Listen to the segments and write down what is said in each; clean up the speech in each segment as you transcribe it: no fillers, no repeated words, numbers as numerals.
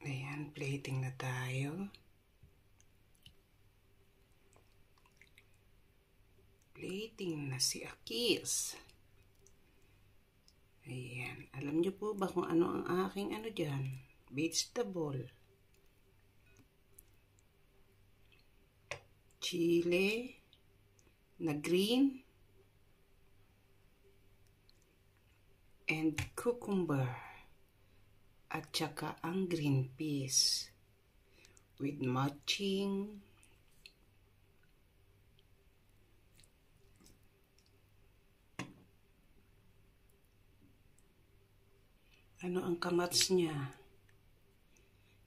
Ayan, plating na tayo. Plating na si Akis. Ayan. Alam niyo po ba kung ano ang aking dyan? Vegetable. Chile na green. And cucumber. At saka ang green peas. With matching ang kamats niya?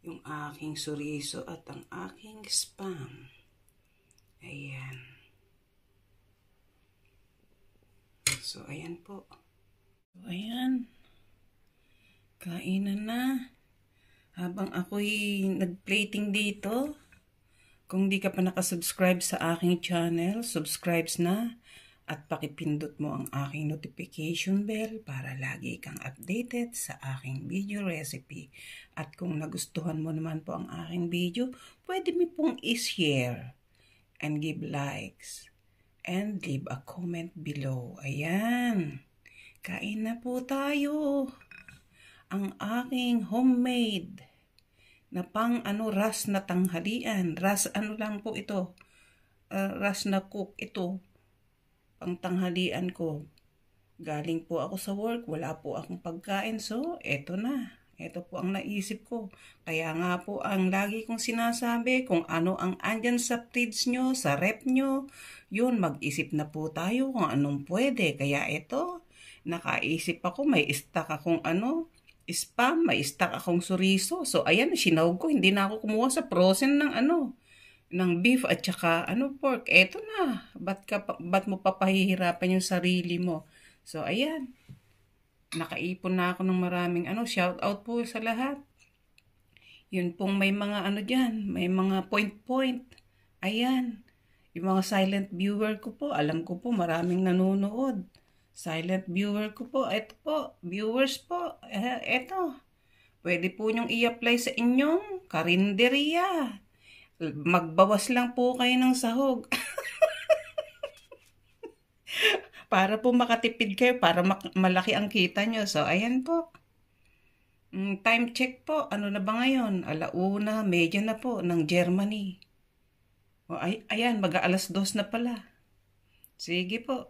Yung aking suriso at ang aking spam. Ayan. So, ayan po. So, ayan. Kainan na. Habang ako'y nag-plating dito. Kung di ka pa nakasubscribe sa aking channel, subscribe na. At pakipindot mo ang aking notification bell para lagi kang updated sa aking video recipe. At kung nagustuhan mo naman po ang aking video, pwede mo pong i-share and give likes and leave a comment below. Ayan. Kain na po tayo. Ang aking homemade na ras na tanghalian. Ras lang po ito. Ras na cook ito. Pang tanghalian ko. Galing po ako sa work, wala po akong pagkain. So, eto na. Eto po ang naisip ko. Kaya nga po ang lagi kong sinasabi, kung ano ang andyan sa fridge nyo, sa rep nyo, yun, mag-isip na po tayo kung anong pwede. Kaya eto, nakaisip ako, may stock akong spam, may stock akong suriso. So, ayan, sinawag ko, hindi na ako kumuha sa frozen ng beef at saka pork. Eto na. Ba't mo papahihirapan yung sarili mo? So, ayan. Nakaipon na ako ng maraming shout out po sa lahat. Yun pong may mga dyan. May mga point. Ayan. Yung mga silent viewer ko po. Alam ko po maraming nanonood. Silent viewer ko po. Eto po. Viewers po. Eto. Pwede po nyong i-apply sa inyong karinderya. Magbawas lang po kayo ng sahog. Para po makatipid kayo, para malaki ang kita nyo. So, ayan po. Time check po. Ano na ba ngayon? 1:30 na po ng Germany. O, ayan, mag-aalas 2 na pala. Sige po.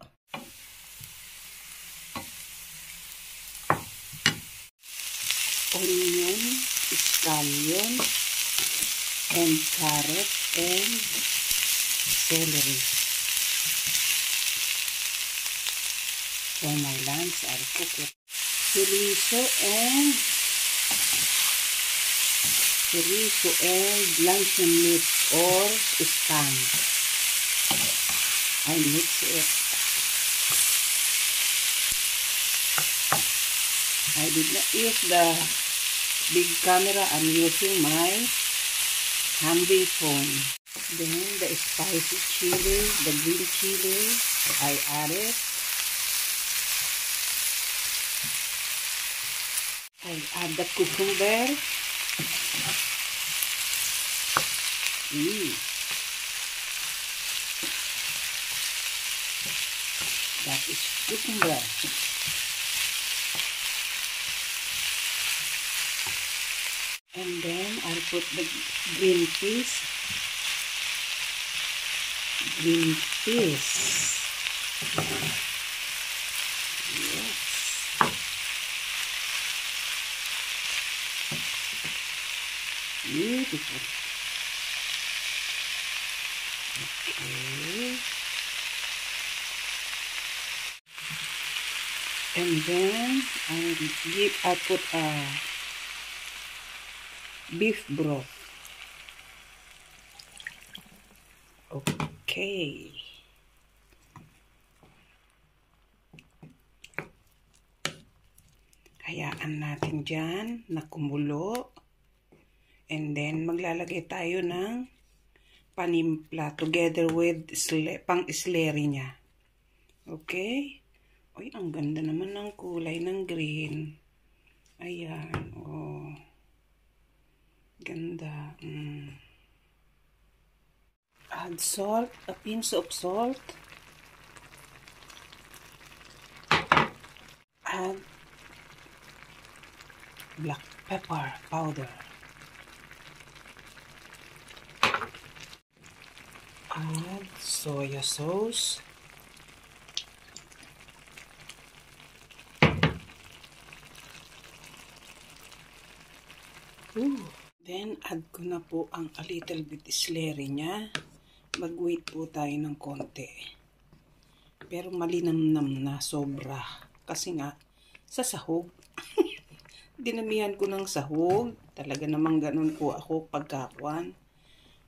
Onion, scallion, and carrot, and celery. For my lunch, I'll cook it. Chorizo and luncheon meat or spam. I mix it. I did not use the big camera. I'm using my handy phone. Then the spicy chili, the green chili, I add it. I add the cucumber. That is cucumber. And then I'll put the green peas. Yes. Beautiful. Okay. And then I put beef broth. Okay. Hayaan natin dyan na kumulo. And then, maglalagay tayo ng panimpla together with pang-slurry niya. Okay? Uy, ang ganda naman ng kulay ng green. Ayan, oh. Ganda. Add salt, a pinch of salt. Add black pepper powder. Add soya sauce. Then, add ko na po ang a little bit slurry niya. Mag-wait po tayo ng konti. Pero malinamnam na sobra. Kasi nga, sa sahog. Dinamihan ko ng sahog. Talaga namang ganun po ako pagkakuan.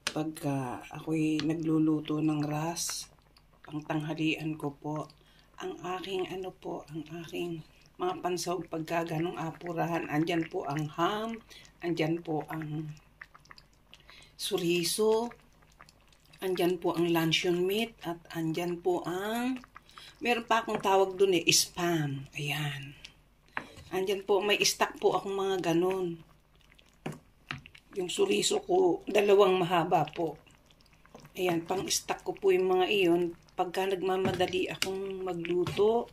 Pagka ako'y nagluluto ng ras, pang tanghalian ko po, ang aking mga pansahog pagka ganong apurahan, andyan po ang ham, andyan po ang suriso, andyan po ang luncheon meat, at andyan po ang, meron pa akong tawag dun spam. Ayan. Andyan po, may stock po akong mga ganon. Yung suriso ko, 2 mahaba po. Ayan, pang-stock ko po yung mga iyon. Pagka nagmamadali akong magluto,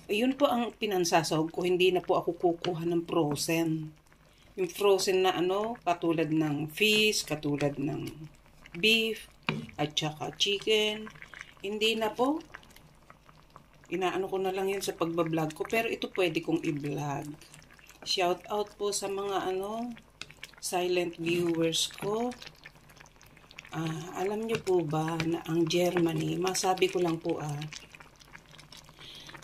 ayun po ang pinansasahog ko. Hindi na po ako kukuha ng frozen. Yung frozen na katulad ng fish, katulad ng beef, at saka chicken. Hindi na po. Inaano ko na lang yun sa pagbablog ko. Pero ito pwede kong i-vlog. Shout out po sa mga silent viewers ko. Alam nyo po ba na ang Germany, masabi ko lang po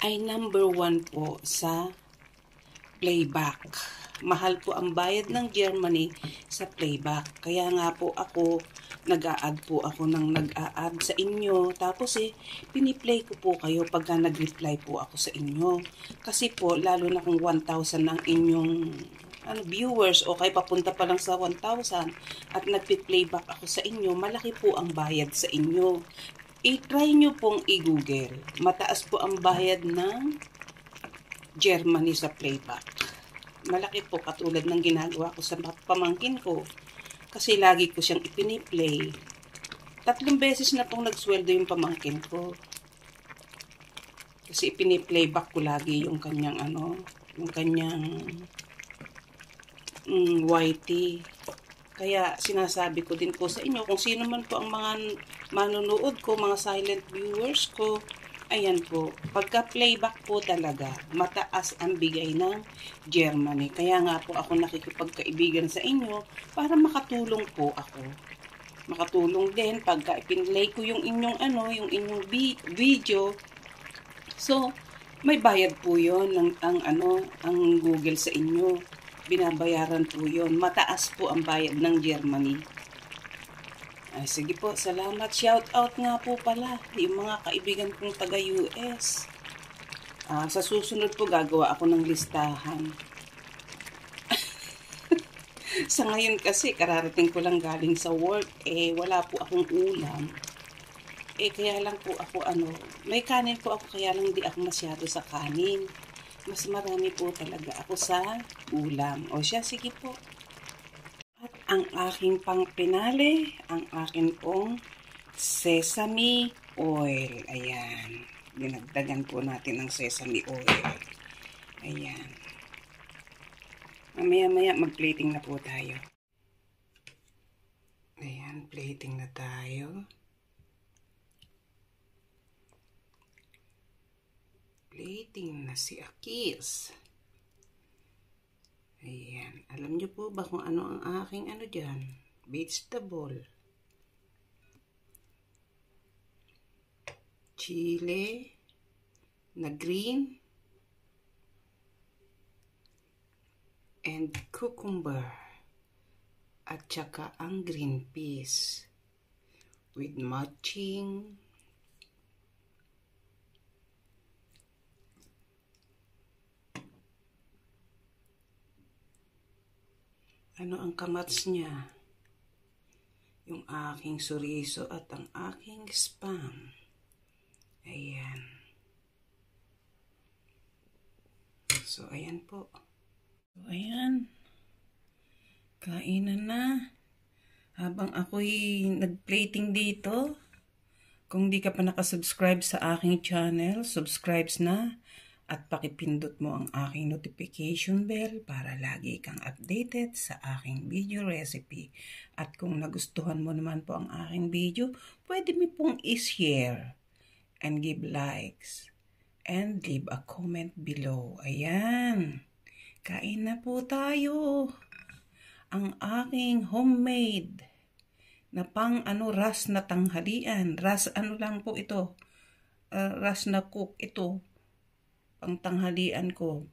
ay number 1 po sa playback. Mahal po ang bayad ng Germany sa playback. Kaya nga po ako, nag-a-add po ako ng nag-a-add sa inyo. Tapos piniplay ko po kayo pagka nag-reply po ako sa inyo. Kasi po, lalo na kung 1,000 ang inyong viewers o kay papunta pa lang sa 1,000 at nagpi-playback ako sa inyo, malaki po ang bayad sa inyo. I-try nyo pong i-google. Mataas po ang bayad ng Germany sa playback. Malaki po, katulad ng ginagawa ko sa pamangkin ko. Kasi lagi ko siyang ipiniplay. 3 beses na pong nagsweldo yung pamangkin ko. Kasi ipiniplayback ko lagi yung kanyang yung kanyang YT. Kaya sinasabi ko din po sa inyo, kung sino man po ang mga manonood ko, mga silent viewers ko, ayan po, pagka playback po talaga, mataas ang bigay ng Germany. Kaya nga po ako nakikipagkaibigan sa inyo para makatulong po ako. Makatulong din pagka ipinlay ko yung inyong yung inyong video. So, may bayad po 'yon ang Google sa inyo. Binabayaran po 'yon. Mataas po ang bayad ng Germany. Ay, sige po, salamat. Shout out nga po pala yung mga kaibigan kong taga-US. Sa susunod po gagawa ako ng listahan. Sa ngayon kasi, kararating ko lang galing sa work. Wala po akong ulam. Kaya lang po ako may kanin po ako, kaya lang hindi ako masyado sa kanin. Mas marami po talaga ako sa ulam. O siya, sige po. At ang aking pangpinali, ang akin pong sesame oil. Ayan. Dinagdagan po natin ng sesame oil. Ayan. Mamaya-maya mag-plating na po tayo. Ayan, plating na tayo. Plating na si Akis. Ayan. Alam niyo po ba kung ano ang aking dyan? Vegetable. Chile na green. And cucumber. At saka ang green peas. With matching ang kamats niya, yung aking suriso at ang aking spam. Ayan. So, ayan po. So, ayan. Kainan na. Habang ako'y nag-plating dito, kung di ka pa nakasubscribe sa aking channel, subscribe na at pakipindot mo ang aking notification bell para lagi kang updated sa aking video recipe. At kung nagustuhan mo naman po ang aking video, pwede mo pong i-share and give likes and leave a comment below. Ayan, kain na po tayo. Ang aking homemade na ras na tanghalian. Ras lang po ito. Ras na cook ito. Pang tanghalian ko.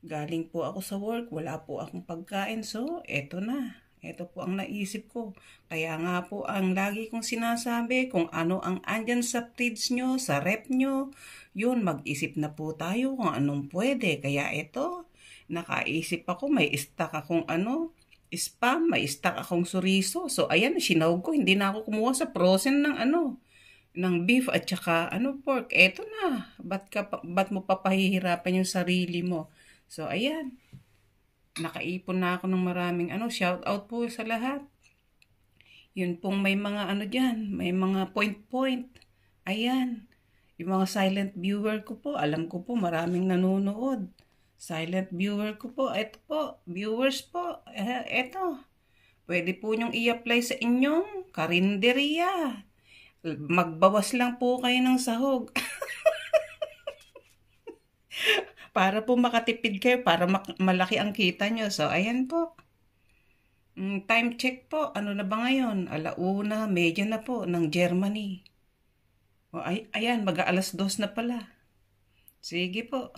Galing po ako sa work. Wala po akong pagkain. So, eto na. Ito po ang naisip ko. Kaya nga po ang lagi kong sinasabi, kung ano ang andyan sa fridge nyo, sa rep nyo, yun, mag-isip na po tayo kung anong pwede. Kaya ito, nakaisip ako, may stock akong spam, may stock akong suriso. So, ayan, sinawag ko. Hindi na ako kumuha sa frozen ng beef at saka pork. Eto na. Ba't mo papahihirapan yung sarili mo? So, ayan. Nakaipon na ako ng maraming shout out po sa lahat. Yun pong may mga dyan, may mga point. Ayan. Yung mga silent viewer ko po, alam ko po maraming nanonood. Silent viewer ko po, eto po, viewers po, eto. Pwede po nyong i-apply sa inyong karinderya. Magbawas lang po kayo ng sahog. Para po makatipid kayo, para malaki ang kita nyo. So, ayan po. Time check po, ano na ba ngayon? 1:30 na po ng Germany. O, ayan, mag-2 na pala. Sige po.